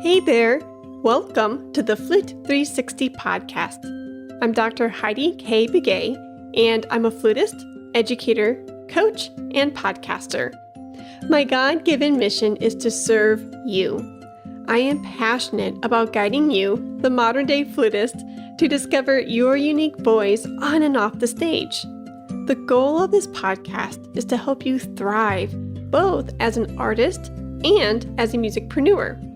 Hey there! Welcome to the Flute 360 podcast. I'm Dr. Heidi K. Begay, and I'm a flutist, educator, coach, and podcaster. My God-given mission is to serve you. I am passionate about guiding you, the modern-day flutist, to discover your unique voice on and off the stage. The goal of this podcast is to help you thrive, both as an artist and as a musicpreneur.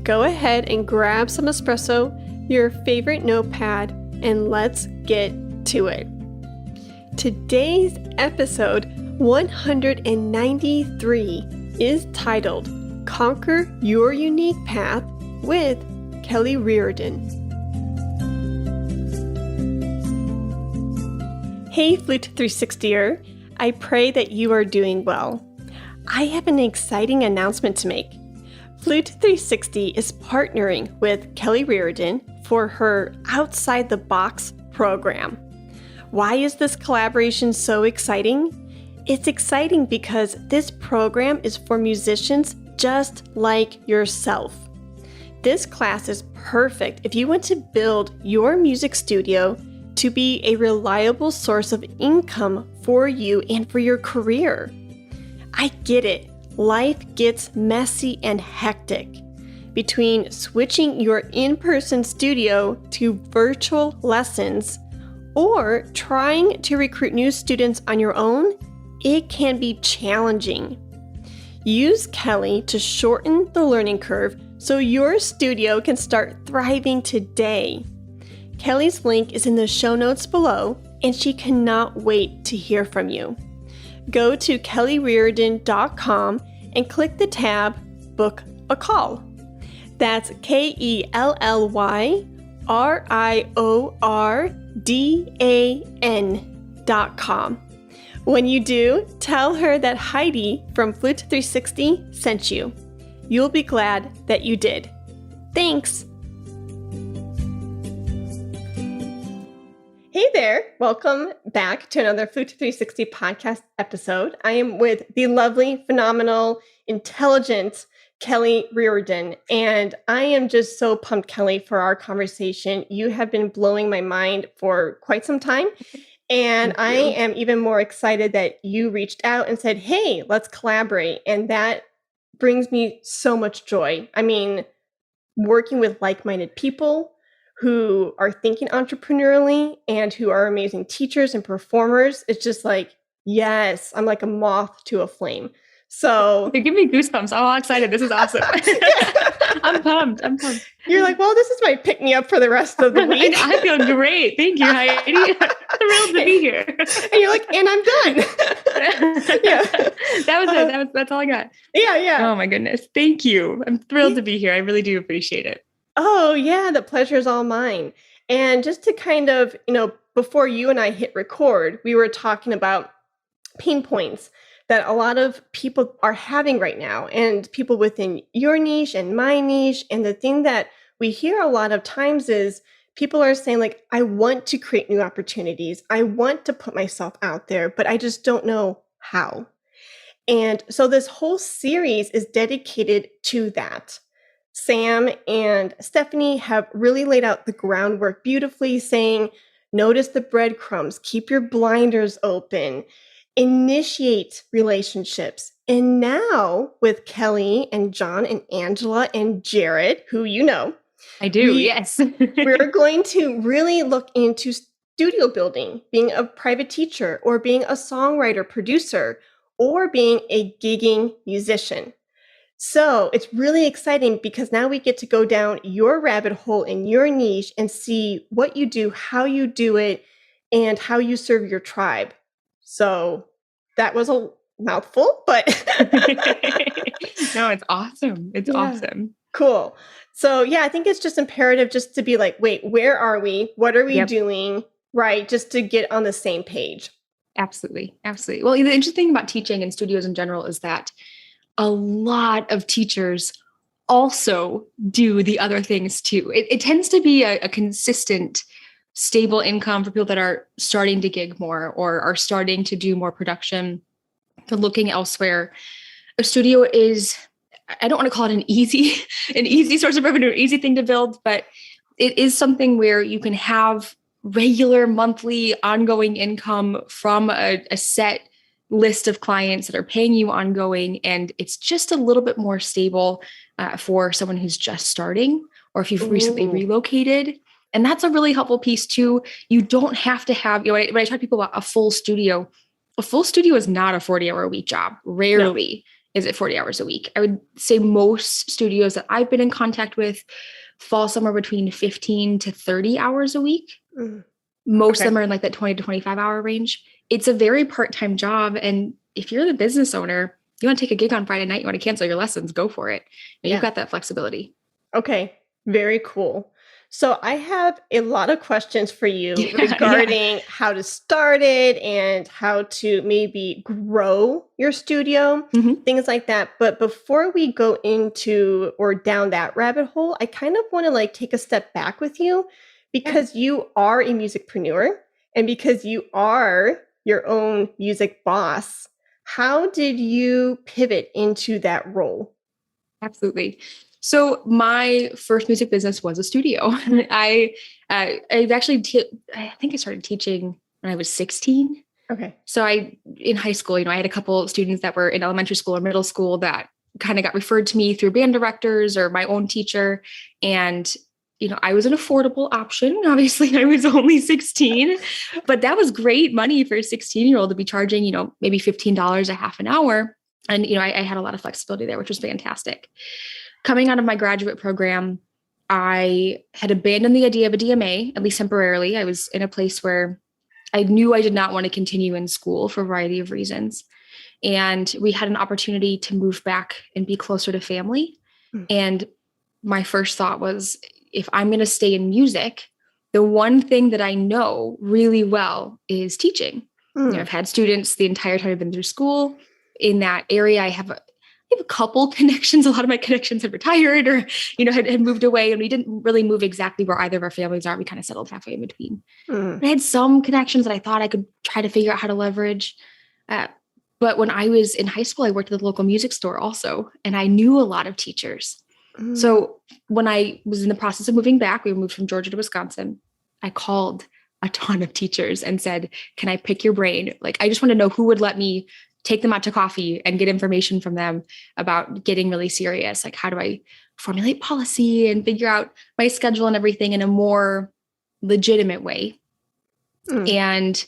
Go ahead and grab some espresso, your favorite notepad, and let's get to it. Today's episode 193 is titled Conquer Your Unique Path with Kelly Riordan. Hey Flute 360er, I pray that you are doing well. I have an exciting announcement to make. Flute 360 is partnering with Kelly Riordan for her Outside the Bachs program. Why is this collaboration so exciting? It's exciting because this program is for musicians just like yourself. This class is perfect if you want to build your music studio to be a reliable source of income for you and for your career. I get it. Life gets messy and hectic. Between switching your in-person studio to virtual lessons or trying to recruit new students on your own, it can be challenging. Use Kelly to shorten the learning curve so your studio can start thriving today. Kelly's link is in the show notes below, and she cannot wait to hear from you. Go to kellyriordan.com and click the tab Book a Call. That's KellyRiordan.com. When you do, tell her that Heidi from Flute 360 sent you. You'll be glad that you did. Thanks! Hey there! Welcome back to another Flute 360 podcast episode. I am with the lovely, phenomenal, intelligent Kelly Riordan, and I am just so pumped, Kelly, for our conversation. You have been blowing my mind for quite some time, and I am even more excited that you reached out and said, hey, let's collaborate, and that brings me so much joy. I mean, working with like-minded people who are thinking entrepreneurially and who are amazing teachers and performers. It's just like, yes, I'm like a moth to a flame. So you give me goosebumps. I'm all excited. This is awesome. I'm pumped. You're like, well, this is my pick me up for the rest of the week. I feel great. Thank you, Heidi. Thrilled to be here. And you're like, and I'm done. Yeah. That was it. That's all I got. Yeah. Oh my goodness. Thank you. I'm thrilled to be here. I really do appreciate it. Oh, yeah, the pleasure is all mine. And just to kind of, before you and I hit record, we were talking about pain points that a lot of people are having right now, and people within your niche and my niche. And the thing that we hear a lot of times is people are saying, like, I want to create new opportunities. I want to put myself out there, but I just don't know how. And so this whole series is dedicated to that. Sam and Stephanie have really laid out the groundwork beautifully, saying, notice the breadcrumbs, keep your blinders open, initiate relationships. And now with Kelly and John and Angela and Jared, who you know. I do, yes. We're going to really look into studio building, being a private teacher, or being a songwriter, producer, or being a gigging musician. So it's really exciting because now we get to go down your rabbit hole in your niche and see what you do, how you do it, and how you serve your tribe. So that was a mouthful, but no, it's awesome. It's awesome. Cool. So yeah, I think it's just imperative just to be like, wait, where are we? What are we doing? Right. Just to get on the same page. Absolutely. Well, the interesting thing about teaching in studios in general is that a lot of teachers also do the other things too. It tends to be a consistent, stable income for people that are starting to gig more or are starting to do more production, to looking elsewhere. A studio is I don't want to call it an easy source of revenue, easy thing to build, but it is something where you can have regular monthly ongoing income from a set list of clients that are paying you ongoing. And it's just a little bit more stable for someone who's just starting, or if you've recently relocated. And that's a really helpful piece too. You don't have to have, when I talk to people about a full studio is not a 40-hour a week job. Rarely is it 40 hours a week. I would say most studios that I've been in contact with fall somewhere between 15 to 30 hours a week. Most of them are in like that 20 to 25 hour range. It's a very part-time job. And if you're the business owner, you want to take a gig on Friday night, you want to cancel your lessons, go for it. And you've got that flexibility. Okay. Very cool. So I have a lot of questions for you regarding how to start it and how to maybe grow your studio, things like that. But before we go into or down that rabbit hole, I kind of want to like take a step back with you because you are a musicpreneur and because you are your own music boss. How did you pivot into that role? Absolutely. So my first music business was a studio. I've actually, I think I started teaching when I was 16. Okay. So in high school, I had a couple of students that were in elementary school or middle school that kind of got referred to me through band directors or my own teacher. And, I was an affordable option. Obviously I was only 16, but that was great money for a 16-year-old to be charging, maybe $15 a half an hour. And, I had a lot of flexibility there, which was fantastic. Coming out of my graduate program, I had abandoned the idea of a DMA, at least temporarily. I was in a place where I knew I did not want to continue in school for a variety of reasons. And we had an opportunity to move back and be closer to family. And my first thought was, if I'm going to stay in music, the one thing that I know really well is teaching. I've had students the entire time I've been through school in that area. I have a couple connections. A lot of my connections had retired or, had moved away, and we didn't really move exactly where either of our families are. We kind of settled halfway in between. I had some connections that I thought I could try to figure out how to leverage. But when I was in high school, I worked at the local music store also, and I knew a lot of teachers. So when I was in the process of moving back, we moved from Georgia to Wisconsin, I called a ton of teachers and said, can I pick your brain? Like, I just want to know who would let me take them out to coffee and get information from them about getting really serious. Like, how do I formulate policy and figure out my schedule and everything in a more legitimate way? And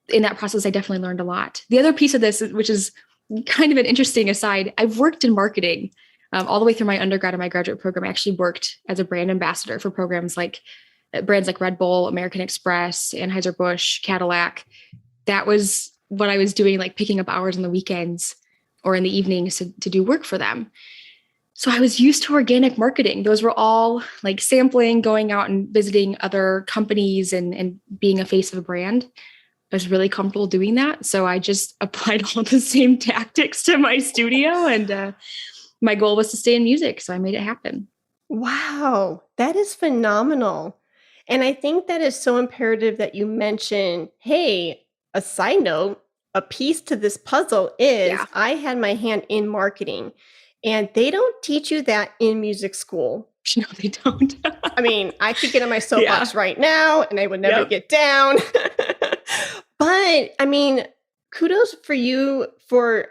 in that process, I definitely learned a lot. The other piece of this, which is kind of an interesting aside, I've worked in marketing all the way through my undergrad and my graduate program. I actually worked as a brand ambassador for programs like brands like Red Bull, American Express, Anheuser-Busch, Cadillac. That was what I was doing, like picking up hours on the weekends or in the evenings to do work for them. So I was used to organic marketing. Those were all like sampling, going out and visiting other companies and being a face of a brand. I was really comfortable doing that. So I just applied all the same tactics to my studio, and my goal was to stay in music. So I made it happen. Wow, that is phenomenal. And I think that is so imperative that you mention, hey, a side note, a piece to this puzzle is I had my hand in marketing, and they don't teach you that in music school. No, they don't. I mean, I could get on my soapbox right now and I would never get down. But I mean, kudos for you for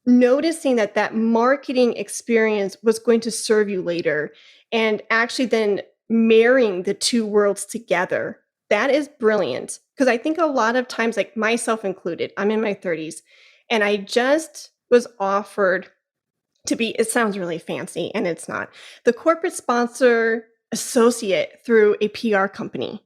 noticing that marketing experience was going to serve you later and actually then marrying the two worlds together. That is brilliant. Because I think a lot of times, like myself included, I'm in my 30s and I just was offered to be, it sounds really fancy and it's not, the corporate sponsor associate through a PR company.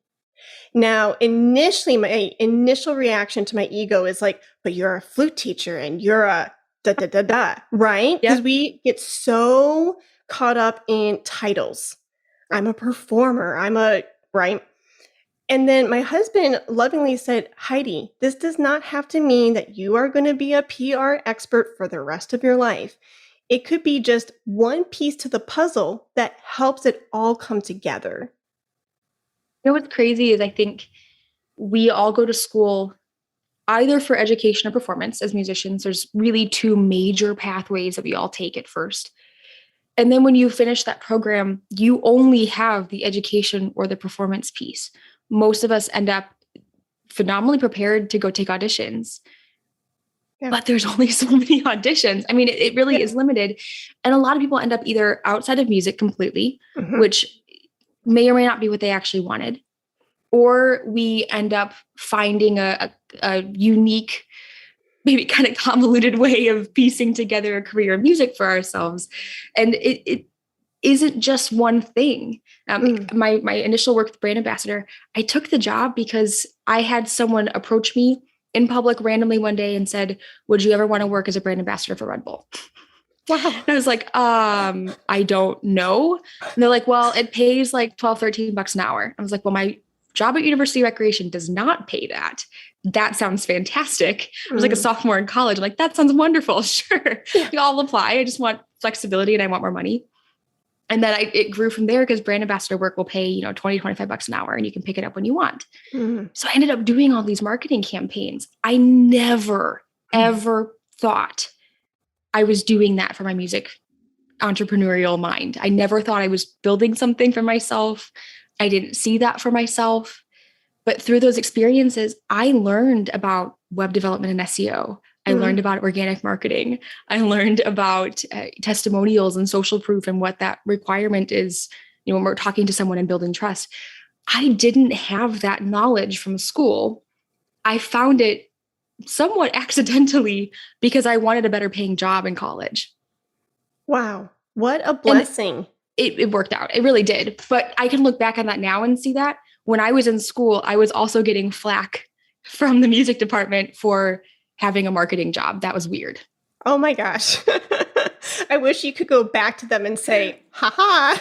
Now, initially, my initial reaction to my ego is like, but you're a flute teacher and you're a da, right? Because we get so caught up in titles. I'm a performer. Right? And then my husband lovingly said, Heidi, this does not have to mean that you are going to be a PR expert for the rest of your life. It could be just one piece to the puzzle that helps it all come together. What's crazy is I think we all go to school either for education or performance as musicians. There's really two major pathways that we all take at first. And then when you finish that program, you only have the education or the performance piece. Most of us end up phenomenally prepared to go take auditions. Yeah. But there's only so many auditions. I mean, it really is limited. And a lot of people end up either outside of music completely, which may or may not be what they actually wanted, or we end up finding a unique, maybe kind of convoluted way of piecing together a career in music for ourselves. And it isn't just one thing. My initial work with brand ambassador, I took the job because I had someone approach me in public randomly one day and said, would you ever want to work as a brand ambassador for Red Bull? Wow. And I was like, I don't know. And they're like, well, it pays like $12-13 an hour. I was like, well, my job at University Recreation does not pay that. That sounds fantastic. I was like a sophomore in college. I'm like, that sounds wonderful. Sure. I'll apply. I just want flexibility and I want more money. And then it grew from there because brand ambassador work will pay, $20-25 an hour and you can pick it up when you want. So I ended up doing all these marketing campaigns. I never, ever thought I was doing that for my music entrepreneurial mind. I never thought I was building something for myself. I didn't see that for myself. But through those experiences, I learned about web development and SEO. I learned about organic marketing. I learned about testimonials and social proof and what that requirement is, when we're talking to someone and building trust. I didn't have that knowledge from school. I found it somewhat accidentally because I wanted a better paying job in college. Wow. What a blessing. It worked out. It really did. But I can look back on that now and see that when I was in school, I was also getting flack from the music department for having a marketing job. That was weird. Oh my gosh. I wish you could go back to them and say, haha.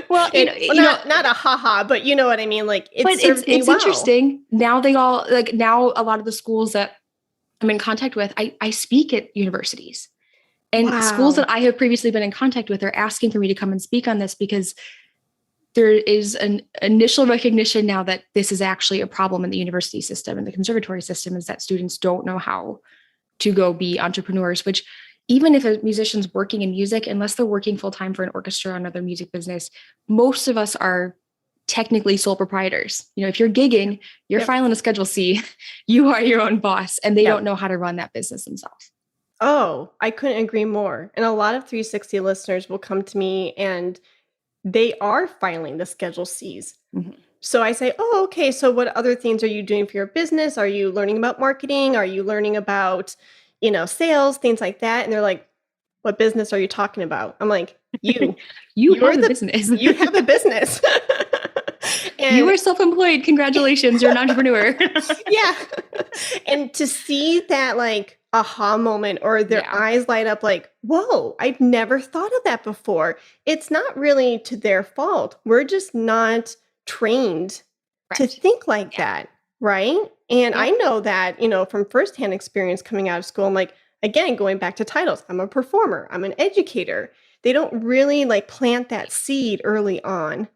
Well, not a haha, but you know what I mean? Like, it's interesting. Now now a lot of the schools that I'm in contact with, I speak at universities. And schools that I have previously been in contact with are asking for me to come and speak on this because there is an initial recognition now that this is actually a problem in the university system and the conservatory system, is that students don't know how to go be entrepreneurs, which even if a musician's working in music, unless they're working full-time for an orchestra or another music business, most of us are technically sole proprietors. If you're gigging, you're filing a Schedule C, you are your own boss, and they don't know how to run that business themselves. Oh, I couldn't agree more. And a lot of 360 listeners will come to me and they are filing the Schedule Cs. So I say, oh, okay. So what other things are you doing for your business? Are you learning about marketing? Are you learning about, sales, things like that? And they're like, what business are you talking about? I'm like, you have a business. You have a business. And you are self-employed. Congratulations. You're an entrepreneur. Yeah. And to see that like aha moment or their eyes light up like, whoa, I'd never thought of that before. It's not really to their fault. We're just not trained to think like that. Right. And I know that, from firsthand experience coming out of school, I'm like, again, going back to titles, I'm a performer, I'm an educator. They don't really like plant that seed early on.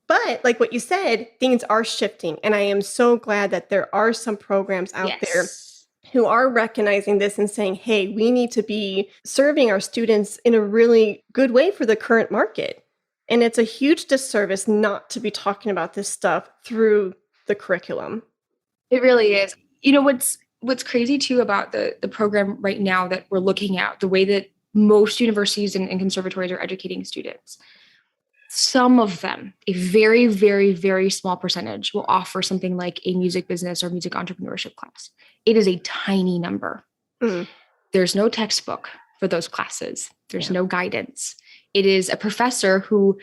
But like what you said, things are shifting. And I am so glad that there are some programs out there who are recognizing this and saying, hey, we need to be serving our students in a really good way for the current market. And it's a huge disservice not to be talking about this stuff through the curriculum. It really is. What's crazy too about the program right now that we're looking at, the way that most universities and conservatories are educating students. Some of them, a very, very, very small percentage, will offer something like a music business or music entrepreneurship class. It is a tiny number. There's no textbook for those classes. There's no guidance. It is a professor who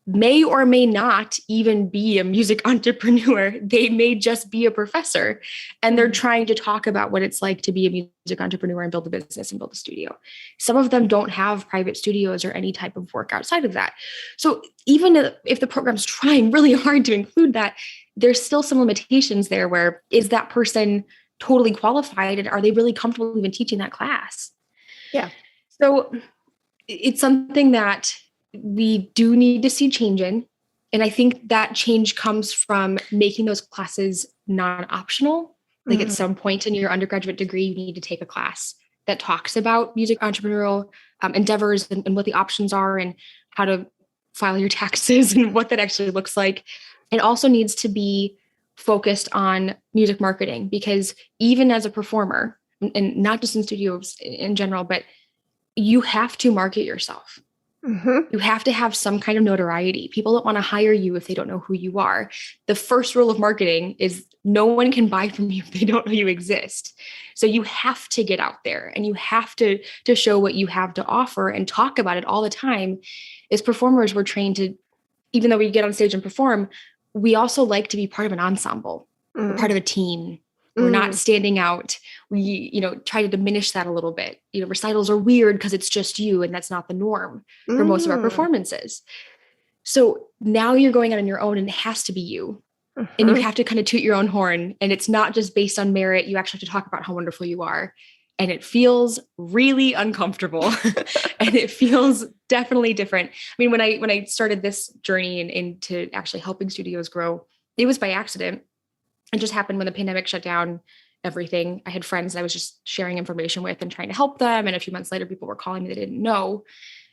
may or may not even be a music entrepreneur. They may just be a professor, and they're trying to talk about what it's like to be a music entrepreneur and build a business and build a studio. Some of them don't have private studios or any type of work outside of that. So even if the program's trying really hard to include that, there's still some limitations there where is that person totally qualified and are they really comfortable even teaching that class? Yeah. So it's something that we do need to see change in. And I think that change comes from making those classes non-optional. Like at some point in your undergraduate degree, you need to take a class that talks about music entrepreneurial endeavors and what the options are and how to file your taxes and what that actually looks like. It also needs to be focused on music marketing, because even as a performer, and not just in studios in general, but you have to market yourself. You have to have some kind of notoriety. People don't want to hire you if they don't know who you are. The first rule of marketing is no one can buy from you if they don't know you exist. So you have to get out there and you have to show what you have to offer and talk about it all the time. As performers, we're trained to, even though we get on stage and perform, we also like to be part of an ensemble. We're part of a team. We're not standing out. We, try to diminish that a little bit. Recitals are weird because it's just you, and that's not the norm for most of our performances. So now you're going out on your own, and it has to be you. And you have to kind of toot your own horn. And it's not just based on merit. You actually have to talk about how wonderful you are. And it feels really uncomfortable. And it feels definitely different. I mean, when I started this journey into actually helping studios grow, it was by accident. It just happened when the pandemic shut down everything. I had friends that I was just sharing information with and trying to help them. And a few months later, people were calling me they didn't know.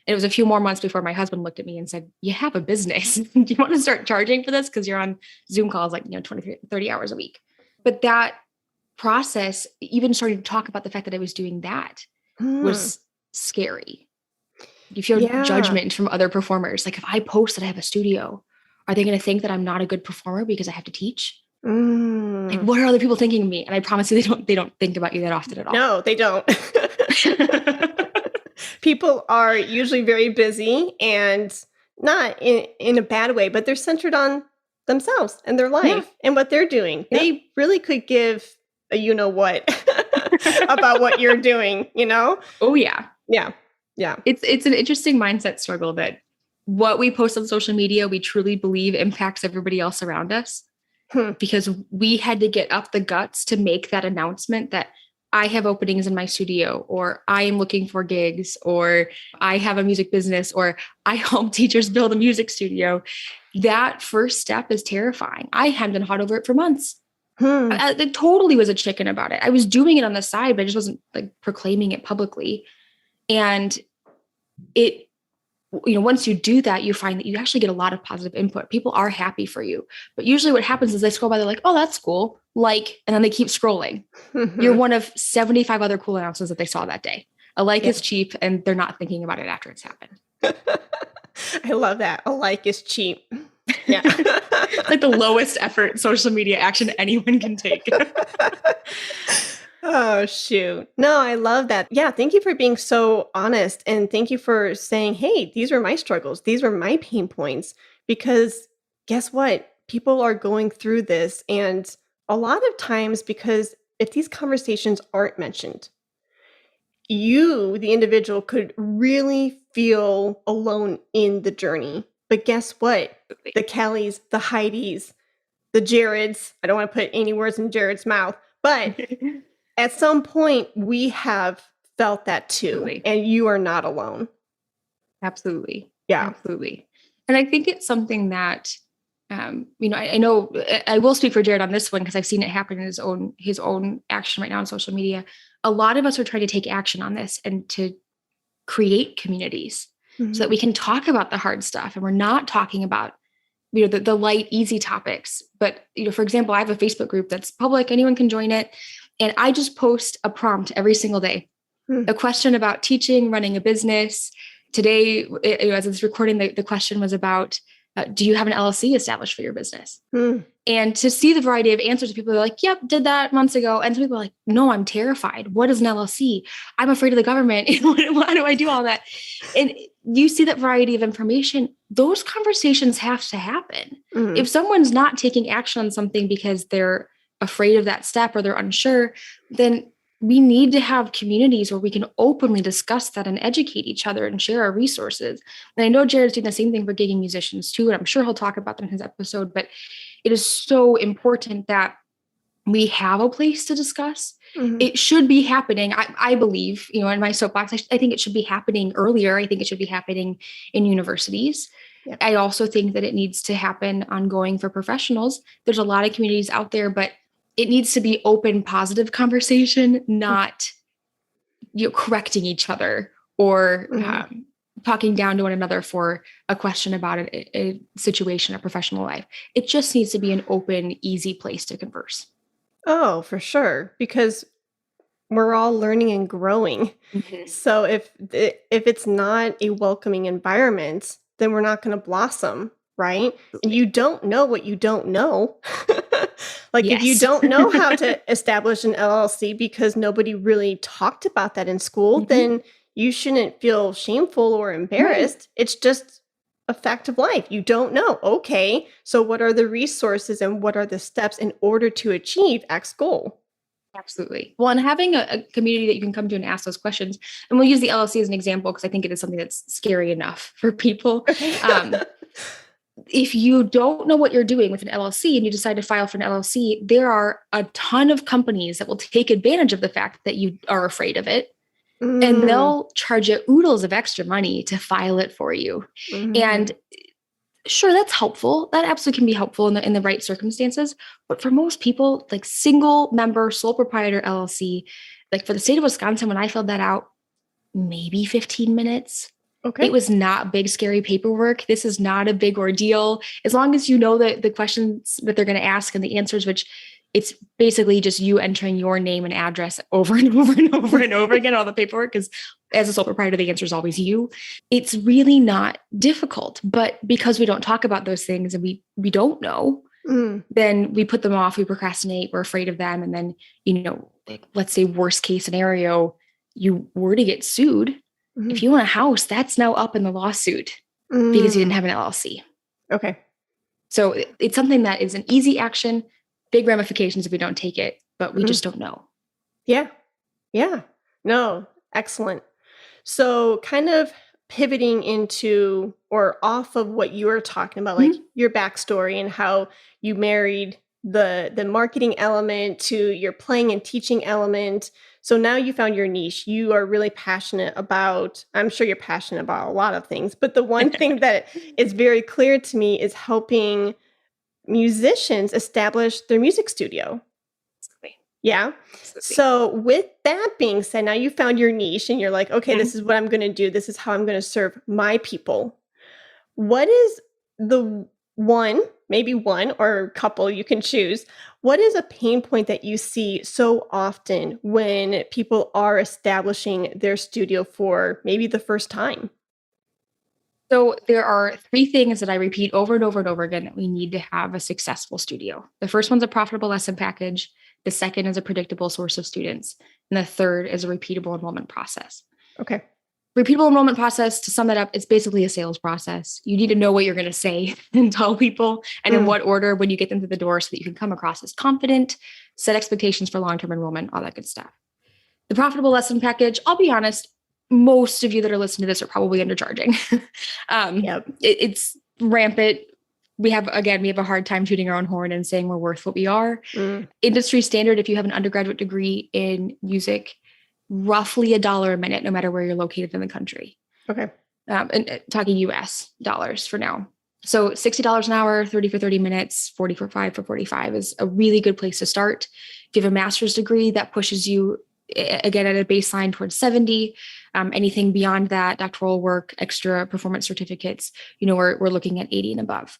And it was a few more months before my husband looked at me and said, "You have a business. Do you want to start charging for this? Because you're on Zoom calls 20, 30 hours a week." But that process, even starting to talk about the fact that I was doing that was scary. You feel judgment from other performers. Like, if I post that I have a studio, are they going to think that I'm not a good performer because I have to teach? Like, what are other people thinking of me? And I promise you, they don't think about you that often at all. No, they don't. People are usually very busy, and not in a bad way, but they're centered on themselves and their life and what they're doing. Yeah. They really could give a what about what you're doing, Oh yeah. Yeah. Yeah. It's an interesting mindset struggle that what we post on social media, we truly believe impacts everybody else around us. Because we had to get up the guts to make that announcement that I have openings in my studio, or I am looking for gigs, or I have a music business, or I help teachers build a music studio. That first step is terrifying. I hadn't been hot over it for months. I totally was a chicken about it. I was doing it on the side, but I just wasn't proclaiming it publicly. And it, once you do that, you find that you actually get a lot of positive input. People are happy for you. But usually what happens is they scroll by, they're like, "Oh, that's cool." And then they keep scrolling. You're one of 75 other cool announcements that they saw that day. A like is cheap, and they're not thinking about it after it's happened. I love that. A like is cheap. Yeah. Like the lowest effort social media action anyone can take. Oh, shoot. No, I love that. Yeah. Thank you for being so honest. And thank you for saying, hey, these were my struggles. These were my pain points. Because guess what? People are going through this. And a lot of times, because if these conversations aren't mentioned, you, the individual, could really feel alone in the journey. But guess what? The Kellys, the Heidis, the Jareds, I don't want to put any words in Jared's mouth, but at some point, we have felt that too. Absolutely. And you are not alone. Absolutely. Yeah. Absolutely. And I think it's something that, I know I will speak for Jared on this one because I've seen it happen in his own action right now on social media. A lot of us are trying to take action on this and to create communities so that we can talk about the hard stuff. And we're not talking about, the light, easy topics. But, for example, I have a Facebook group that's public. Anyone can join it. And I just post a prompt every single day, a question about teaching, running a business. Today, as it's recording, the question was about, do you have an LLC established for your business? And to see the variety of answers, people are like, "Yep, did that months ago." And some people are like, "No, I'm terrified. What is an LLC? I'm afraid of the government. Why do I do all that?" And you see that variety of information. Those conversations have to happen. If someone's not taking action on something because they're afraid of that step or they're unsure, then we need to have communities where we can openly discuss that and educate each other and share our resources. And I know Jared's doing the same thing for gigging musicians too, and I'm sure he'll talk about that in his episode, but it is so important that we have a place to discuss. It should be happening. I believe, in my soapbox, I think it should be happening earlier. I think it should be happening in universities. Yeah. I also think that it needs to happen ongoing for professionals. There's a lot of communities out there, but it needs to be open, positive conversation, not correcting each other or Mm-hmm. talking down to one another for a question about a situation, a professional life. It just needs to be an open, easy place to converse. Oh, for sure. Because we're all learning and growing. Mhm. So if it's not a welcoming environment, then we're not going to blossom, right? And Absolutely. you don't know what you don't know. Like if you Yes. don't know how to establish an LLC because nobody really talked about that in school, Mhm. then you shouldn't feel shameful or Right. embarrassed. It's just a fact of life. You don't know. Okay, so what are the resources and what are the steps in order to achieve X goal? Absolutely. Well, and having a community that you can come to and ask those questions, and we'll use the LLC as an example because I think it is something that's scary enough for people. Okay. Um, if you don't know what you're doing with an LLC and you decide to file for an LLC, there are a ton of companies that will take advantage of the fact that you are afraid of it. And Mm, they'll charge you oodles of extra money to file it for you. And mhm. sure, that's helpful. That absolutely can be helpful in the right circumstances. But for most people, like single member, sole proprietor LLC, like for the state of Wisconsin, when I filled that out, maybe 15 minutes. It Okay. was not big, scary paperwork. This is not a big ordeal. As long as you know the questions that they're going to ask and the answers, which it's basically just you entering your name and address over and over and over and over again, all the paperwork, because as a sole proprietor, the answer is always you. It's really not difficult. But because we don't talk about those things and we don't know, Mm, then we put them off, we procrastinate, we're afraid of them. And then, like, let's say worst case scenario, you were to get sued. If mhm, you own a house, that's now up in the lawsuit because you didn't mm. have an LLC. Okay. So it's something that is an easy action, big ramifications if we don't take it, but we Mhm. just don't know. Yeah. Yeah. No, excellent. So kind of pivoting into or off of what you were talking about, like Mhm. your backstory and how you married the marketing element to your playing and teaching element. So now you found your niche. You are really passionate about, I'm sure you're passionate about a lot of things, but the one thing that is very clear to me is helping musicians establish their music studio. Absolutely. Yeah. Absolutely. So with that being said, now you found your niche and you're like, okay, Mhm. this is what I'm going to do. This is how I'm going to serve my people. What is the one, maybe one or a couple you can choose? What is a pain point that you see so often when people are establishing their studio for maybe the first time? So there are three things that I repeat over and over and over again that we need to have a successful studio. The first one's a profitable lesson package. The second is a predictable source of students. And the third is a repeatable enrollment process. Okay. Repeatable enrollment process, to sum that up, it's basically a sales process. You need to know what you're going to say and tell people and in Mm, what order when you get them through the door so that you can come across as confident, set expectations for long-term enrollment, all that good stuff. The profitable lesson package, I'll be honest, most of you that are listening to this are probably undercharging. yep. It's rampant. We have a hard time shooting our own horn and saying we're worth what we are. Mm, Industry standard, if you have an undergraduate degree in music, roughly $1 a minute, no matter where you're located in the country. okay. And talking US dollars for now. So $60 an hour, 30 for 30 minutes, 45 for 45 is a really good place to start. If you have a master's degree, that pushes you again at a baseline towards 70. Anything beyond that, doctoral work, extra performance certificates, we're looking at 80 and above.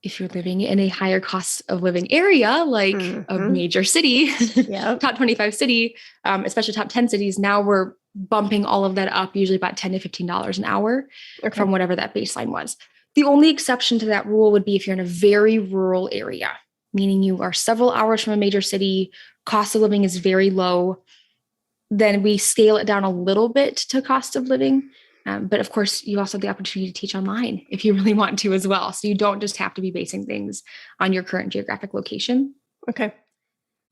If you're living in a higher cost of living area, like a Hmm. major city, Yep. top 25 city, especially top 10 cities, now we're bumping all of that up, usually about $10 to $15 an hour Okay. from whatever that baseline was. The only exception to that rule would be if you're in a very rural area, meaning you are several hours from a major city, cost of living is very low, then we scale it down a little bit to cost of living. But of course, you also have the opportunity to teach online if you really want to as well. So you don't just have to be basing things on your current geographic location. Okay.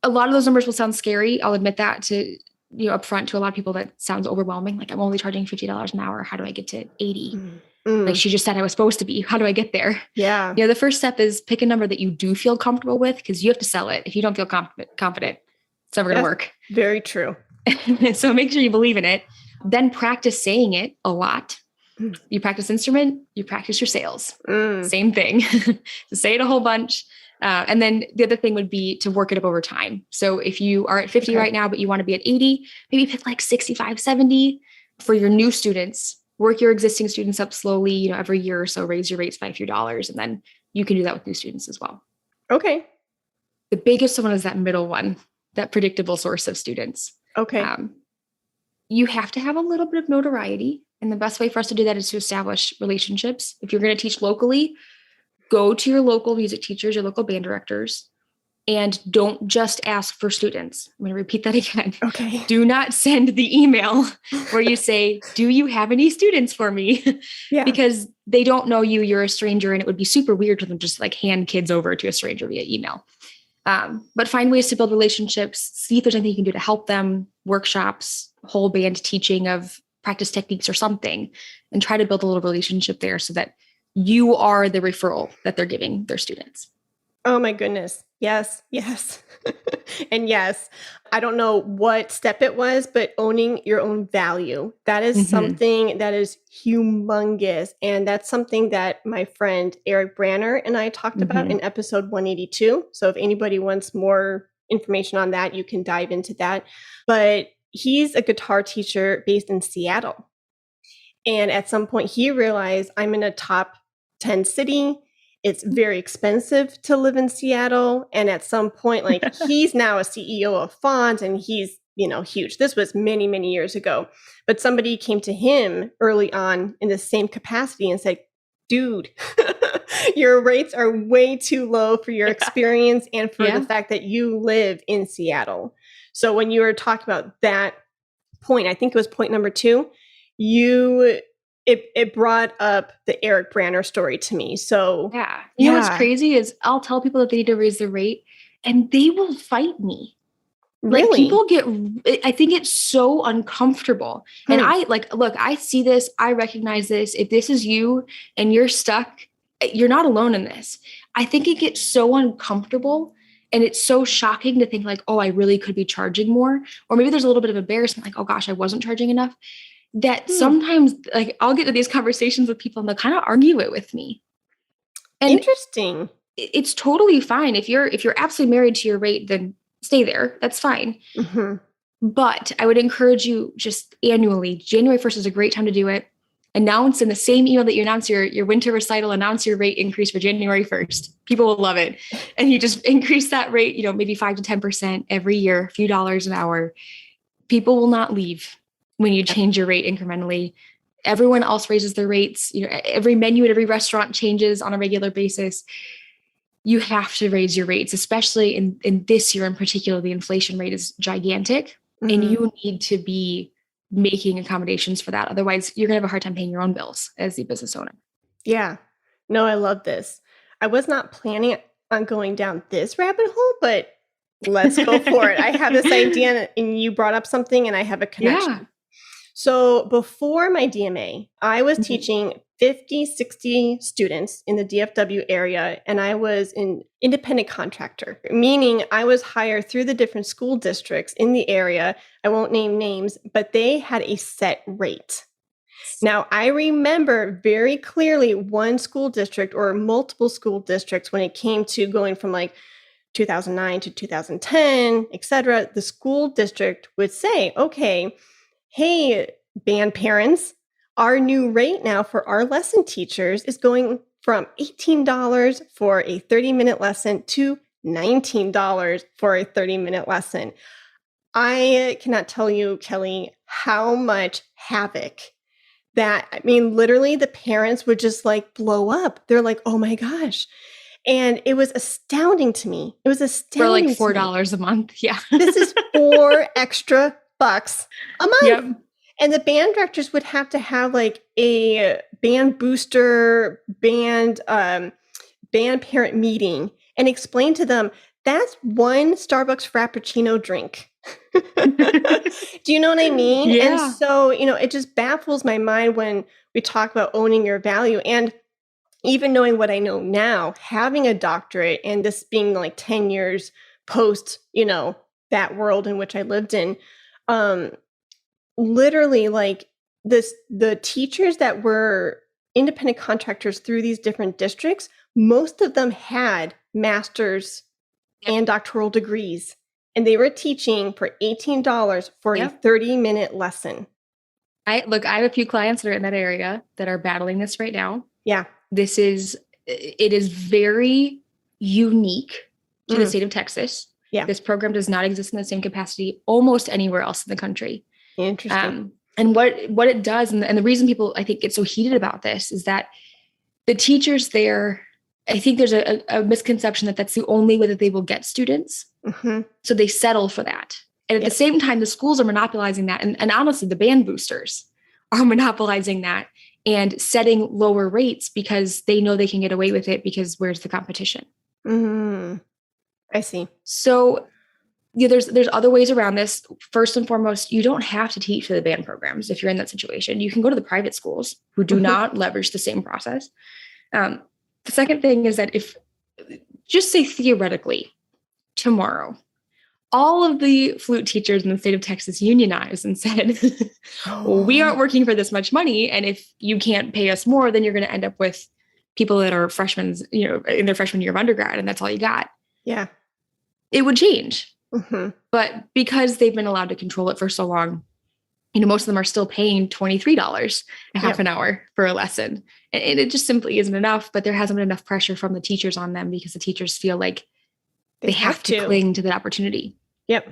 A lot of those numbers will sound scary. I'll admit that upfront to a lot of people that sounds overwhelming. Like, I'm only charging $50 an hour. How do I get to 80? Mm, Like, mm, she just said I was supposed to be. How do I get there? yeah. The first step is pick a number that you do feel comfortable with, because you have to sell it. If you don't feel confident, it's never going to That's work. very true. So make sure you believe in it. Then practice saying it a lot. You practice instrument, you practice your sales. Mm, Same thing. So say it a whole bunch. And then the other thing would be to work it up over time. So if you are at 50 right now, but you want to be at 80, maybe pick like 65, 70 for your new students. Work your existing students up slowly, every year or so, raise your rates by a few dollars. And then you can do that with new students as well. Okay. The biggest one is that middle one, that predictable source of students. Okay. You have to have a little bit of notoriety. And the best way for us to do that is to establish relationships. If you're going to teach locally, go to your local music teachers, your local band directors, and don't just ask for students. I'm going to repeat that again. Okay. Do not send the email where you say, do you have any students for me? Yeah. Because they don't know you, you're a stranger, and it would be super weird for them to just like hand kids over to a stranger via email. But find ways to build relationships, see if there's anything you can do to help them, workshops, whole band teaching of practice techniques or something, and try to build a little relationship there so that you are the referral that they're giving their students. Oh my goodness. Yes. Yes. And yes, I don't know what step it was, but owning your own value. That is something that is humongous. And that's something that my friend Eric Branner and I talked about in episode 182. So if anybody wants more information on that, you can dive into that. But he's a guitar teacher based in Seattle. And at some point he realized, I'm in a top 10 city. It's very expensive to live in Seattle. And at some point, like he's now a CEO of Font and he's, huge. This was many, many years ago. But somebody came to him early on in the same capacity and said, dude, your rates are way too low for your experience and for the fact that you live in Seattle. So when you were talking about that point, I think it was point number 2, it brought up the Eric Branner story to me. So you know what's crazy is I'll tell people that they need to raise their rate and they will fight me. Really? Like people I think it's so uncomfortable. And look, I see this, I recognize this. If this is you and you're stuck, you're not alone in this. I think it gets so uncomfortable and it's so shocking to think like, oh, I really could be charging more. Or maybe there's a little bit of embarrassment, like, oh gosh, I wasn't charging enough. That sometimes like I'll get to these conversations with people and they'll kind of argue it with me. And interesting. It's totally fine. If you're absolutely married to your rate, then stay there. That's fine. But I would encourage you just annually, January 1st is a great time to do it. Announce in the same email that you announce your winter recital, announce your rate increase for January 1st. People will love it. And you just increase that rate, maybe 5 to 10% every year, a few dollars an hour. People will not leave when you change your rate incrementally. Everyone else raises their rates. Every menu at every restaurant changes on a regular basis. You have to raise your rates, especially in this year in particular. The inflation rate is gigantic and you need to be making accommodations for that. Otherwise, you're going to have a hard time paying your own bills as the business owner. Yeah. No, I love this. I was not planning on going down this rabbit hole, but let's go for it. I have this idea and you brought up something and I have a connection. Yeah. So before my DMA, I was teaching 50, 60 students in the DFW area, and I was an independent contractor, meaning I was hired through the different school districts in the area. I won't name names, but they had a set rate. Now, I remember very clearly one school district or multiple school districts when it came to going from like 2009 to 2010, et cetera. The school district would say, okay, hey, band parents, our new rate now for our lesson teachers is going from $18 for a 30-minute lesson to $19 for a 30-minute lesson. I cannot tell you, Kelly, how much havoc literally the parents would just like blow up. They're like, oh my gosh. And it was astounding to me. It was astounding. For like $4 a month. Yeah. This is $4 extra bucks a month. Yep. And the band directors would have to have like a band booster, band parent meeting and explain to them that's one Starbucks Frappuccino drink. Do you know what I mean? Yeah. And so, it just baffles my mind when we talk about owning your value. And even knowing what I know now, having a doctorate and this being like 10 years post, that world in which I lived in, literally like the teachers that were independent contractors through these different districts, most of them had master's and doctoral degrees. And they were teaching for $18 for a 30-minute lesson. I have a few clients that are in that area that are battling this right now. Yeah. It is very unique to the state of Texas. Yeah. This program does not exist in the same capacity almost anywhere else in the country. Interesting. And what it does, and the reason people, I think, get so heated about this is that the teachers there, I think there's a misconception that that's the only way that they will get students. Mm-hmm. So they settle for that. And at the same time, the schools are monopolizing that. And honestly, the band boosters are monopolizing that and setting lower rates because they know they can get away with it because where's the competition? Mm-hmm. I see. So there's other ways around this. First and foremost, you don't have to teach for the band programs if you're in that situation. You can go to the private schools who do not leverage the same process. The second thing is that if, just say theoretically, tomorrow, all of the flute teachers in the state of Texas unionized and said, well, we aren't working for this much money. And if you can't pay us more, then you're going to end up with people that are freshmen, in their freshman year of undergrad, and that's all you got. Yeah. It would change. Mm-hmm. But because they've been allowed to control it for so long, most of them are still paying $23 a half an hour for a lesson. And it just simply isn't enough, but there hasn't been enough pressure from the teachers on them because the teachers feel like they have to cling to that opportunity. Yep.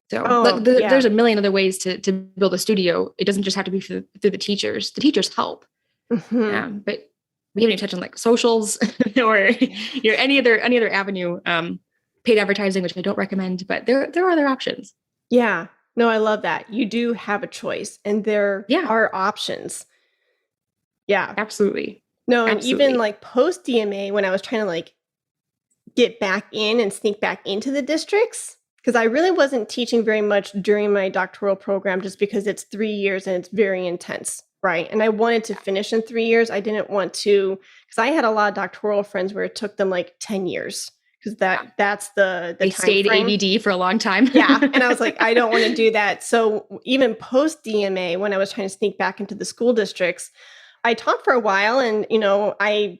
So there's a million other ways to build a studio. It doesn't just have to be through the teachers. The teachers help. Mm-hmm. But we haven't even touched on like socials or any other avenue, paid advertising, which I don't recommend, but there are other options. Yeah. No, I love that. You do have a choice and there are options. Yeah. Absolutely. No, and even like post DMA, when I was trying to like get back in and sneak back into the districts, because I really wasn't teaching very much during my doctoral program just because it's 3 years and it's very intense, right? And I wanted to finish in 3 years. I didn't want to, because I had a lot of doctoral friends where it took them like 10 years. Because that's the they time stayed frame. ABD for a long time. Yeah. And I was like, I don't want to do that. So even post DMA, when I was trying to sneak back into the school districts, I taught for a while and, I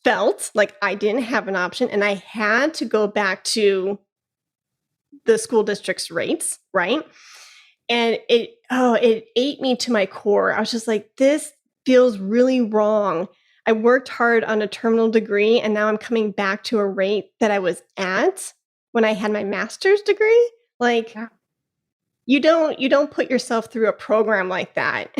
felt like I didn't have an option and I had to go back to the school district's rates. Right. And it ate me to my core. I was just like, this feels really wrong. I worked hard on a terminal degree and now I'm coming back to a rate that I was at when I had my master's degree. Like you don't put yourself through a program like that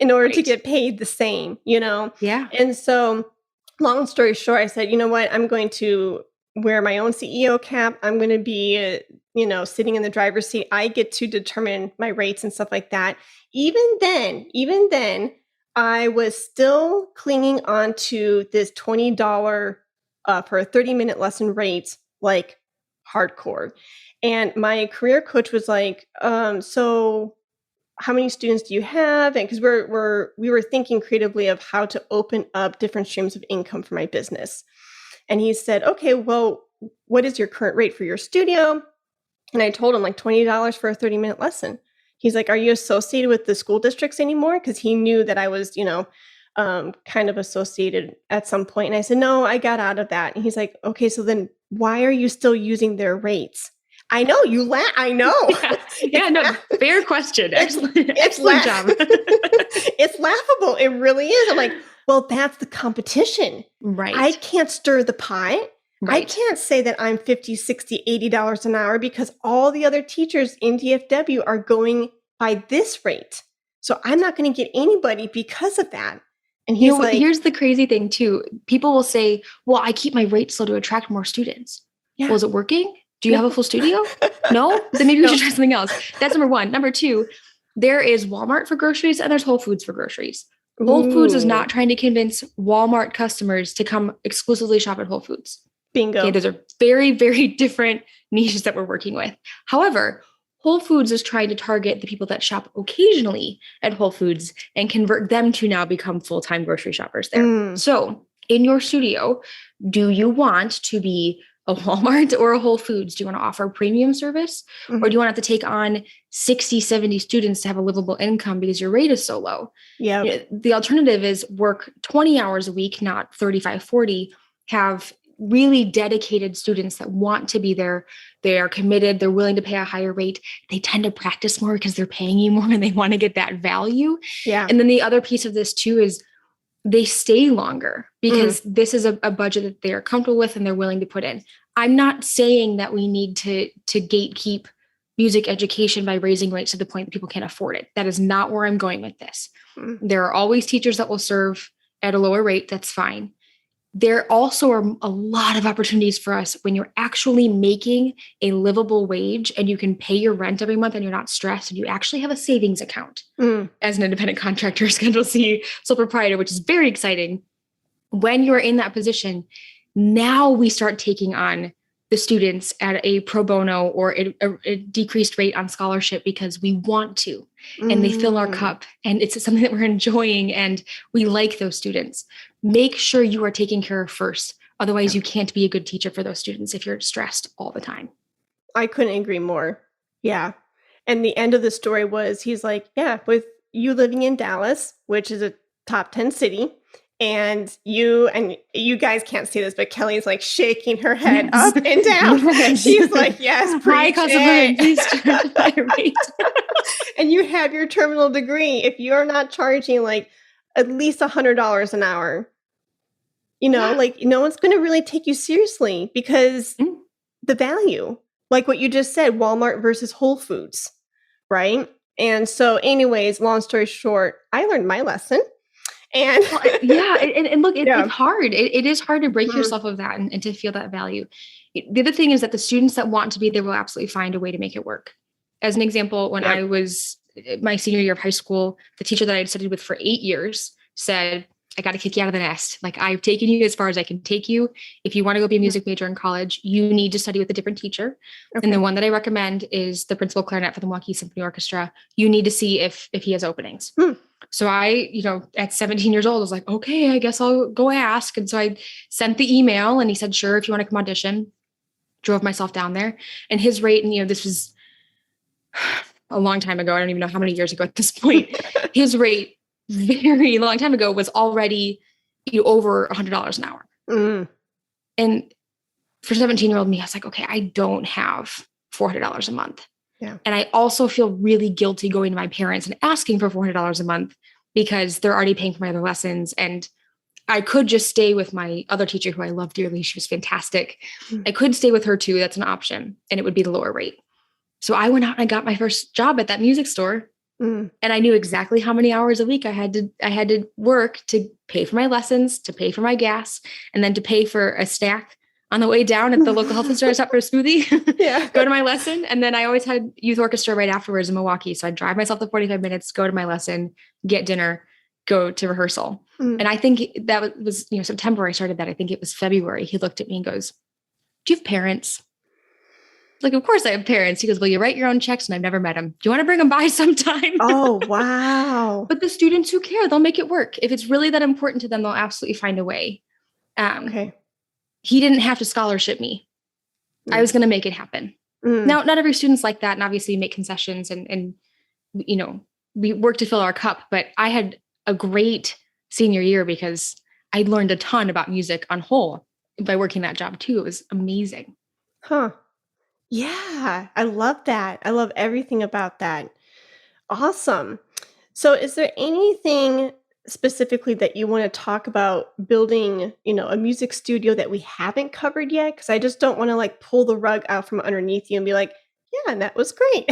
in order to get paid the same, Yeah. And so long story short, I said, you know what, I'm going to wear my own CEO cap. I'm going to be, sitting in the driver's seat. I get to determine my rates and stuff like that. Even then, I was still clinging on to this $20 for a 30-minute lesson rate, like hardcore. And my career coach was like, so how many students do you have? And because we were thinking creatively of how to open up different streams of income for my business. And he said, okay, well, what is your current rate for your studio? And I told him like $20 for a 30-minute lesson. He's like, are you associated with the school districts anymore? Because he knew that I was, kind of associated at some point. And I said, no, I got out of that. And he's like, okay, so then why are you still using their rates? I know you I know. No, fair question. Excellent job. It's laughable. It really is. I'm like, well, that's the competition. Right. I can't stir the pot. Right. I can't say that I'm $50, $60, $80 an hour because all the other teachers in DFW are going by this rate. So I'm not going to get anybody because of that. And he's like, here's the crazy thing too. People will say, well, I keep my rates low to attract more students. Yeah. Well, is it working? Do you have a full studio? No? Then maybe we should try something else. That's number one. Number two, there is Walmart for groceries and there's Whole Foods for groceries. Whole Foods is not trying to convince Walmart customers to come exclusively shop at Whole Foods. Bingo. Okay, those are very, very different niches that we're working with. However, Whole Foods is trying to target the people that shop occasionally at Whole Foods and convert them to now become full-time grocery shoppers there. So in your studio, do you want to be a Walmart or a Whole Foods? Do you want to offer a premium service? Or do you want to have to take on 60, 70 students to have a livable income because your rate is so low? Yeah. The alternative is work 20 hours a week, not 35, 40, have really dedicated students that want to be there. They are committed. They're willing to pay a higher rate. They tend to practice more because they're paying you more and they want to get that value. Yeah. And then the other piece of this too is they stay longer because this is a budget that they are comfortable with and they're willing to put in. I'm not saying that we need to gatekeep music education by raising rates to the point that people can't afford it. That is not where I'm going with this. There are always teachers that will serve at a lower rate. That's fine. There also are a lot of opportunities for us when you're actually making a livable wage and you can pay your rent every month and you're not stressed and you actually have a savings account as an independent contractor, Schedule C, sole proprietor, which is very exciting. When you're in that position, now we start taking on the students at a pro bono or a decreased rate on scholarship because we want to, and they fill our cup and it's something that we're enjoying and we like those students. Make sure you are taking care of first. Otherwise, you can't be a good teacher for those students if you're stressed all the time. I couldn't agree more. Yeah. And the end of the story was he's like, yeah, with you living in Dallas, which is a top 10 city, and you guys can't see this, but Kelly's like shaking her head up and down. Yes. She's like, yes, high preach cost of living, it. please charge a higher rate. And you have your terminal degree. If you're not charging like at least $100 an hour, like no one's going to really take you seriously because the value, like what you just said, Walmart versus Whole Foods, right? And so anyways, long story short, I learned my lesson. And and look, it's hard. It is hard to break yourself of that and to feel that value. The other thing is that the students that want to be there will absolutely find a way to make it work. As an example, when I was my senior year of high school, the teacher that I had studied with for 8 years said, I got to kick you out of the nest. Like, I've taken you as far as I can take you. If you want to go be a music major in college, you need to study with a different teacher. Okay. And the one that I recommend is the principal clarinet for the Milwaukee Symphony Orchestra. You need to see if he has openings. So I, at 17 years old, I was like, okay, I guess I'll go ask. And so I sent the email and he said, sure, if you want to come audition. Drove myself down there, and his rate, and this was a long time ago. I don't even know how many years ago at this point. His rate very long time ago was already over $100 an hour. And for 17-year-old me, I was like, okay, I don't have $400 a month. Yeah. And I also feel really guilty going to my parents and asking for $400 a month because they're already paying for my other lessons. And I could just stay with my other teacher who I love dearly. She was fantastic. I could stay with her too. That's an option. And it would be the lower rate. So I went out and I got my first job at that music store. And I knew exactly how many hours a week I had to work to pay for my lessons, to pay for my gas, and then to pay for a snack on the way down at the local health food store. I stopped for a smoothie, go to my lesson. And then I always had youth orchestra right afterwards in Milwaukee. So I'd drive myself the 45 minutes, go to my lesson, get dinner, go to rehearsal. And I think that was, September I started that. I think it was February. He looked at me and goes, do you have parents? Like, of course I have parents. He goes, well, you write your own checks and I've never met them. Do you want to bring them by sometime? Oh, wow. But the students who care, they'll make it work. If it's really that important to them, they'll absolutely find a way. Okay. He didn't have to scholarship me. I was going to make it happen. Now, not every student's like that. And obviously you make concessions and we work to fill our cup, but I had a great senior year because I learned a ton about music on whole by working that job too. It was amazing. Huh. Yeah, I love that. I love everything about that. Awesome. So is there anything specifically that you want to talk about building, a music studio that we haven't covered yet? Because I just don't want to pull the rug out from underneath you and be like, yeah, that was great.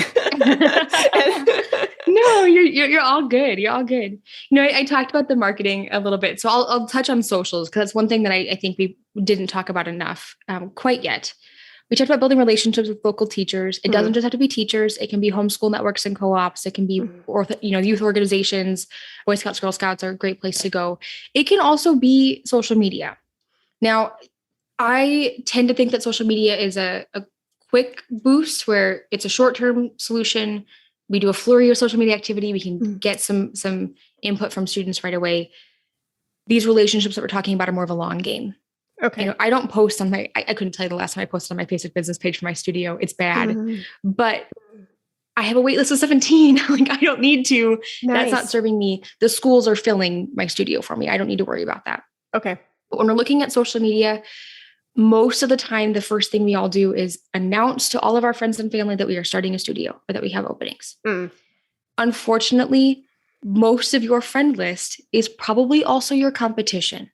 No, you're all good. You're all good. I talked about the marketing a little bit, so I'll touch on socials because that's one thing that I think we didn't talk about enough quite yet. We talked about building relationships with local teachers. It doesn't just have to be teachers. It can be homeschool networks and co-ops. It can be, youth organizations. Boy Scouts, Girl Scouts are a great place to go. It can also be social media. Now, I tend to think that social media is a quick boost where it's a short-term solution. We do a flurry of social media activity. We can get some input from students right away. These relationships that we're talking about are more of a long game. Okay. I don't post on I couldn't tell you the last time I posted on my Facebook business page for my studio. It's bad, but I have a wait list of 17. I don't need to. Nice. That's not serving me. The schools are filling my studio for me. I don't need to worry about that. Okay. But when we're looking at social media, most of the time, the first thing we all do is announce to all of our friends and family that we are starting a studio or that we have openings. Unfortunately, most of your friend list is probably also your competition.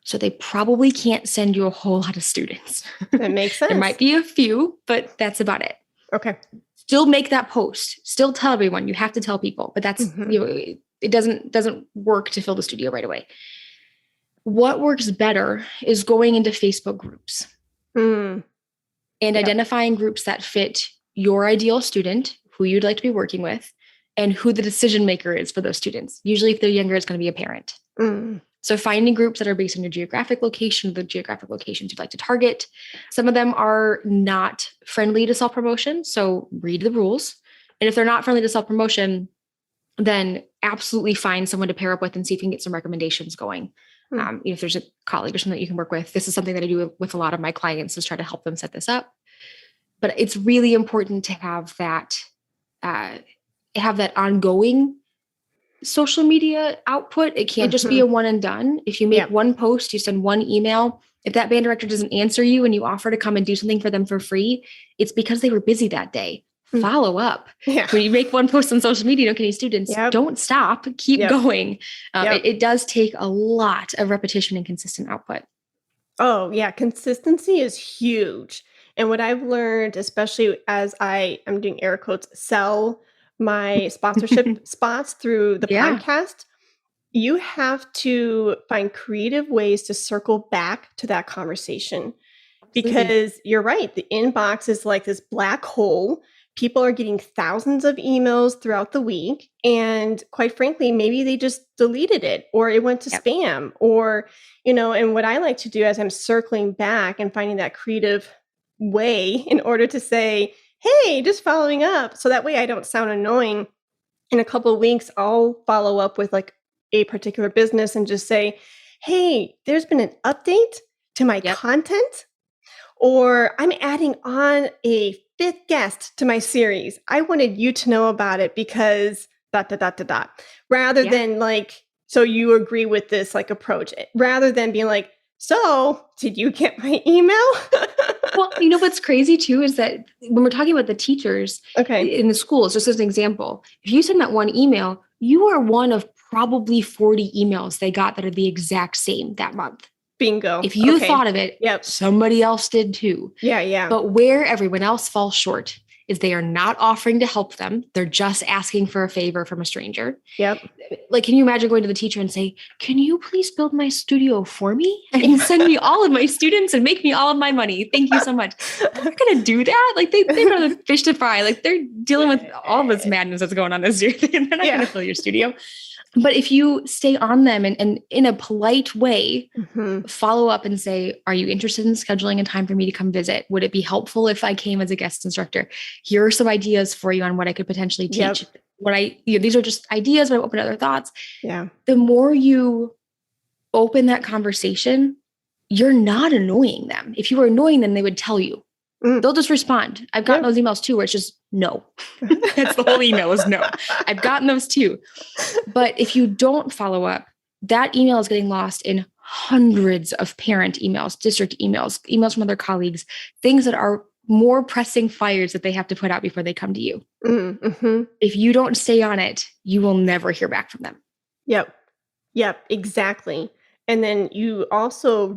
So they probably can't send you a whole lot of students. That makes sense. There might be a few, but that's about it. Okay. Still make that post. Still tell everyone. You have to tell people, but that's, it doesn't work to fill the studio right away. What works better is going into Facebook groups and identifying groups that fit your ideal student, who you'd like to be working with, and who the decision maker is for those students. Usually if they're younger, it's going to be a parent. So finding groups that are based on your geographic location, the geographic locations you'd like to target. Some of them are not friendly to self-promotion. So read the rules. And if they're not friendly to self-promotion, then absolutely find someone to pair up with and see if you can get some recommendations going. If there's a colleague or something that you can work with, this is something that I do with a lot of my clients, is try to help them set this up. But it's really important to have that ongoing social media output. It can't just be a one and done. If you make one post, you send one email. If that band director doesn't answer you and you offer to come and do something for them for free, it's because they were busy that day. Follow up. When you make one post on social media, you don't get any students, don't stop, keep going. It does take a lot of repetition and consistent output. Oh yeah. Consistency is huge. And what I've learned, especially as I am doing air quotes, sell my sponsorship spots through the podcast, you have to find creative ways to circle back to that conversation. Because you're right. The inbox is like this black hole. People are getting thousands of emails throughout the week. And quite frankly, maybe they just deleted it or it went to spam or, and what I like to do as I'm circling back and finding that creative way in order to say, hey, just following up. So that way I don't sound annoying. In a couple of weeks, I'll follow up with like a particular business and just say, hey, there's been an update to my content, or I'm adding on a 5th guest to my series. I wanted you to know about it because ... rather than like, so you agree with this like approach, rather than being like, so did you get my email? Well, what's crazy too is that when we're talking about the teachers in the schools, just as an example, if you send that one email, you are one of probably 40 emails they got that are the exact same that month. Bingo. If you thought of it, somebody else did too. Yeah. But where everyone else falls short is they are not offering to help them. They're just asking for a favor from a stranger. Like, can you imagine going to the teacher and say, can you please build my studio for me and send me all of my students and make me all of my money? Thank you so much. They're going to do that. Like they don't have fish to fry. Like they're dealing with all this madness that's going on this year. They're not going to fill your studio. But if you stay on them and in a polite way, follow up and say, are you interested in scheduling a time for me to come visit? Would it be helpful if I came as a guest instructor? Here are some ideas for you on what I could potentially teach. These are just ideas, but I'm open to other thoughts. The more you open that conversation, you're not annoying them. If you were annoying them, they would tell you. They'll just respond. I've gotten those emails too, where it's just no. That's the whole email is no. I've gotten those too. But if you don't follow up, that email is getting lost in hundreds of parent emails, district emails, emails from other colleagues, things that are more pressing fires that they have to put out before they come to you. If you don't stay on it, you will never hear back from them. Yep, exactly. And then you also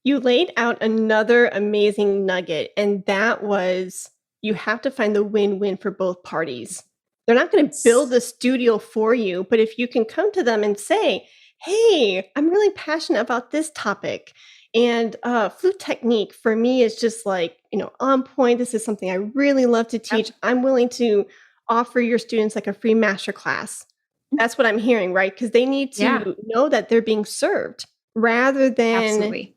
you laid out another amazing nugget, and that was you have to find the win-win for both parties. They're not going to build the studio for you, but if you can come to them and say, hey, I'm really passionate about this topic, and flute technique for me is just like, on point. This is something I really love to teach. I'm willing to offer your students like a free masterclass. That's what I'm hearing, right? Because they need to know that they're being served rather than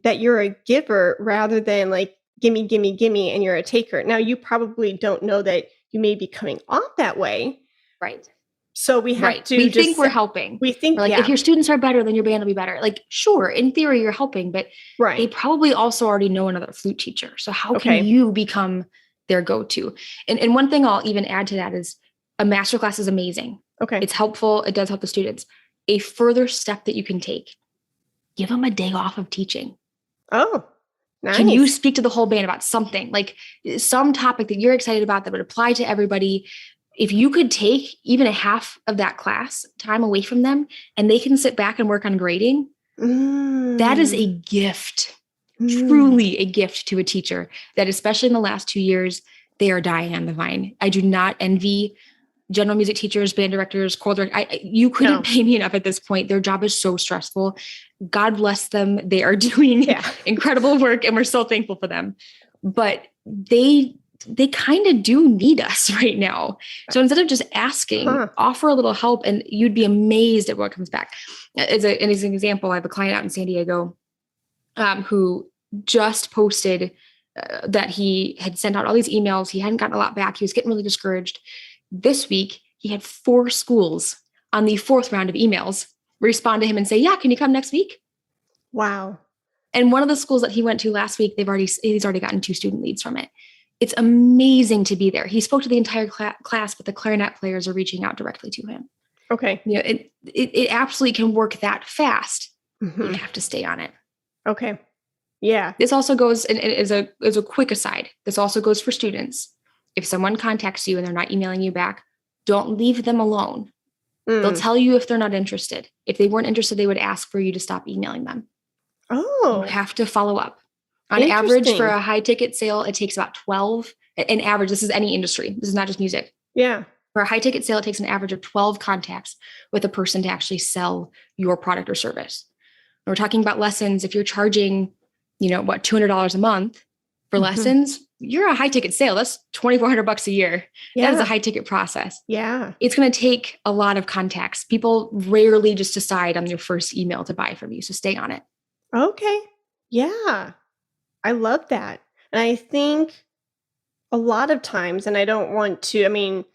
that you're a giver rather than like, gimme, gimme, gimme, and you're a taker. Now, you probably don't know that you may be coming off that way. Right. So we have to we think we're helping. We think we're like, if your students are better, then your band will be better. Like, sure, in theory, you're helping, but they probably also already know another flute teacher. So how can you become their go-to? And one thing I'll even add to that is a masterclass is amazing. It's helpful. It does help the students. A further step that you can take, give them a day off of teaching. Can you Nice. speak to the whole band about something, like some topic that you're excited about that would apply to everybody? If you could take even a half of that class time away from them and they can sit back and work on grading, that is a gift, truly a gift to a teacher that, especially in the last 2 years, they are dying on the vine. I do not envy general music teachers, band directors, choral directors. You couldn't pay me enough at this point. Their job is so stressful. God bless them. They are doing incredible work and we're so thankful for them. But they kind of do need us right now. So instead of just asking, offer a little help and you'd be amazed at what comes back. As an example, I have a client out in San Diego who just posted that he had sent out all these emails. He hadn't gotten a lot back. He was getting really discouraged. This week, he had 4 schools on the 4th round of emails respond to him and say, yeah, can you come next week? Wow. And one of the schools that he went to last week, he's already gotten 2 student leads from it. It's amazing to be there. He spoke to the entire class, but the clarinet players are reaching out directly to him. Okay. It absolutely can work that fast. You have to stay on it. Okay. Yeah. This also goes, and as a quick aside, this also goes for students. If someone contacts you and they're not emailing you back, don't leave them alone. They'll tell you if they're not interested. If they weren't interested, they would ask for you to stop emailing them. Oh. You have to follow up. On average, for a high ticket sale, it takes about 12. An average, this is any industry. This is not just music. Yeah. For a high ticket sale, it takes an average of 12 contacts with a person to actually sell your product or service. When we're talking about lessons, if you're charging, $200 a month for lessons, you're a high ticket sale. That's $2,400 a year. Yeah. That is a high ticket process. Yeah. It's going to take a lot of contacts. People rarely just decide on their first email to buy from you. So stay on it. Okay. Yeah. I love that. And I think a lot of times, and I don't want to,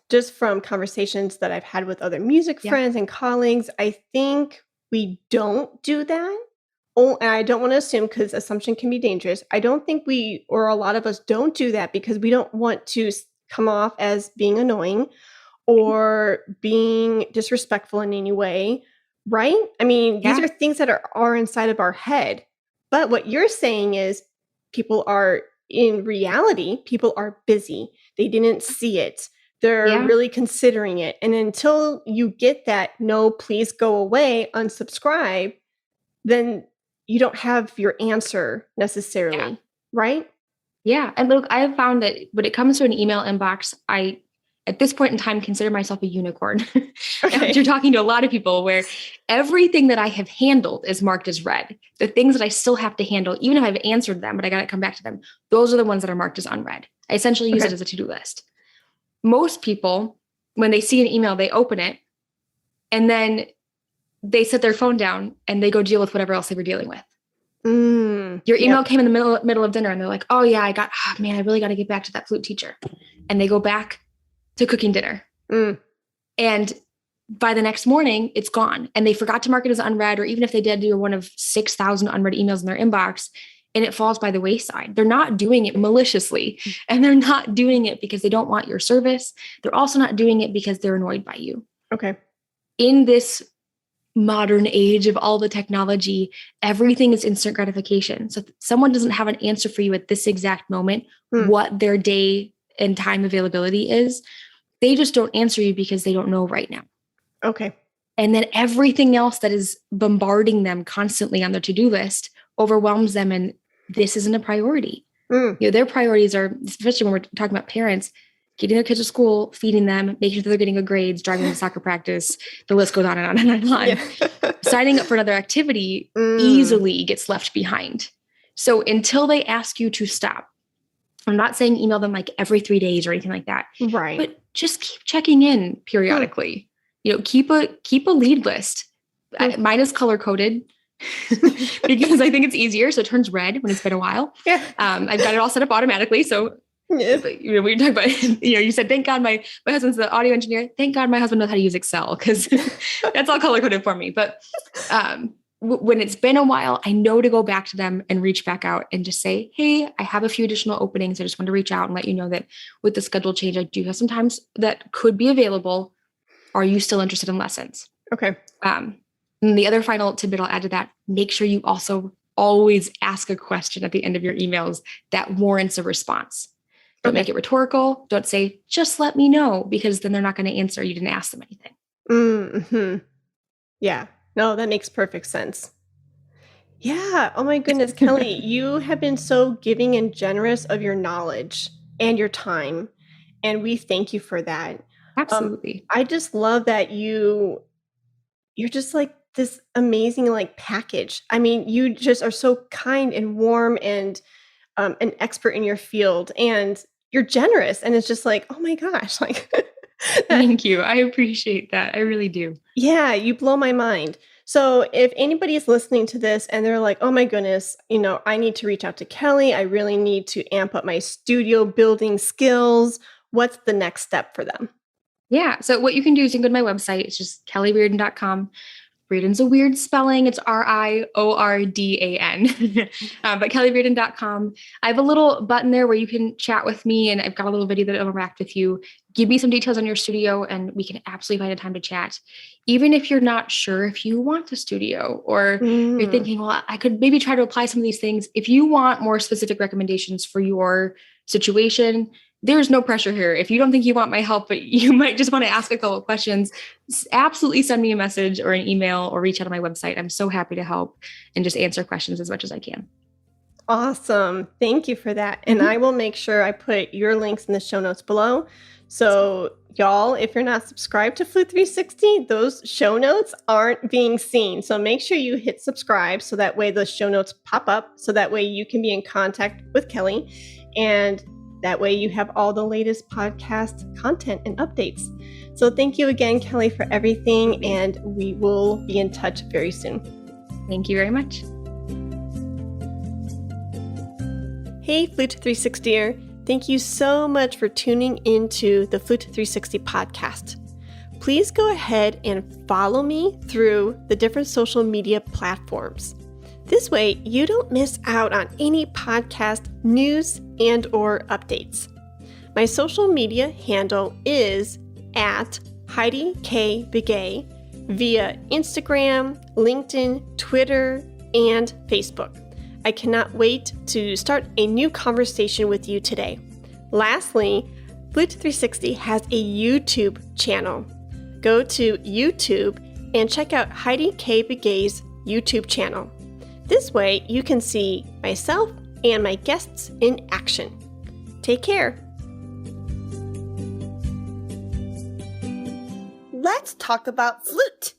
just from conversations that I've had with other music friends and colleagues, I think we don't do that. Oh, and I don't want to assume, because assumption can be dangerous. I don't think a lot of us don't do that because we don't want to come off as being annoying or being disrespectful in any way, right? These are things that are inside of our head. But what you're saying is in reality, people are busy. They didn't see it. They're really considering it. And until you get that, no, please go away, unsubscribe, then you don't have your answer necessarily, right? Yeah. And look, I have found that when it comes to an email inbox, I, at this point in time, consider myself a unicorn. After talking to a lot of people, where everything that I have handled is marked as read. The things that I still have to handle, even if I've answered them, but I got to come back to them, those are the ones that are marked as unread. I essentially use it as a to-do list. Most people, when they see an email, they open it and then they set their phone down and they go deal with whatever else they were dealing with. Your email came in the middle of dinner and they're like, oh yeah, I really got to get back to that flute teacher. And they go back to cooking dinner. And by the next morning, it's gone. And they forgot to mark it as unread, or even if they did, do one of 6,000 unread emails in their inbox, and it falls by the wayside. They're not doing it maliciously, and they're not doing it because they don't want your service. They're also not doing it because they're annoyed by you. Okay. In this modern age of all the technology, everything is instant gratification. So if someone doesn't have an answer for you at this exact moment, what their day and time availability is, they just don't answer you because they don't know right now. Okay. And then everything else that is bombarding them constantly on their to-do list overwhelms them. And this isn't a priority. Their priorities are, especially when we're talking about parents, getting their kids to school, feeding them, making sure they're getting good grades, driving them to soccer practice. The list goes on and on and on. Yeah. Signing up for another activity easily gets left behind. So until they ask you to stop, I'm not saying email them like every 3 days or anything like that. Right. But just keep checking in periodically. Keep a lead list. Mine is color coded because I think it's easier. So it turns red when it's been a while. Yeah. I've got it all set up automatically. So we talk about, you said, thank God my husband's the audio engineer. Thank God my husband knows how to use Excel, because that's all color coded for me. But when it's been a while, I know to go back to them and reach back out and just say, hey, I have a few additional openings. I just want to reach out and let you know that with the schedule change, I do have some times that could be available. Are you still interested in lessons? Okay. And the other final tidbit I'll add to that, make sure you also always ask a question at the end of your emails that warrants a response. Don't make it rhetorical. Don't say, just let me know, because then they're not going to answer. You didn't ask them anything. Mm-hmm. Yeah. No, that makes perfect sense. Yeah. Oh my goodness, Kelly, you have been so giving and generous of your knowledge and your time. And we thank you for that. Absolutely. I just love that you're just like this amazing like package. I mean, you just are so kind and warm and an expert in your field, and you're generous. And it's just like, oh my gosh, like Thank you. I appreciate that. I really do. yeah, you blow my mind. So if anybody is listening to this and they're like, oh my goodness, I need to reach out to Kelly. I really need to amp up my studio building skills. What's the next step for them? Yeah. So what you can do is you can go to my website. It's just kellyriordan.com. Riordan's a weird spelling. It's Riordan. But kellyriordan.com. I have a little button there where you can chat with me, and I've got a little video that will interact with you. Give me some details on your studio, and we can absolutely find a time to chat. Even if you're not sure if you want a studio, or you're thinking, well, I could maybe try to apply some of these things. If you want more specific recommendations for your situation, there's no pressure here. If you don't think you want my help, but you might just want to ask a couple of questions, absolutely send me a message or an email or reach out on my website. I'm so happy to help and just answer questions as much as I can. Awesome. Thank you for that. And I will make sure I put your links in the show notes below. So y'all, if you're not subscribed to Flute 360, those show notes aren't being seen. So make sure you hit subscribe so that way the show notes pop up. So that way you can be in contact with Kelly, and that way you have all the latest podcast content and updates. So thank you again, Kelly, for everything. And we will be in touch very soon. Thank you very much. Hey, Flute 360er. Thank you so much for tuning into the Flute 360 podcast. Please go ahead and follow me through the different social media platforms. This way, you don't miss out on any podcast news and or updates. My social media handle is at Heidi K. Begay via Instagram, LinkedIn, Twitter, and Facebook. I cannot wait to start a new conversation with you today. Lastly, Flute 360 has a YouTube channel. Go to YouTube and check out Heidi K. Begay's YouTube channel. This way, you can see myself and my guests in action. Take care. Let's talk about flute.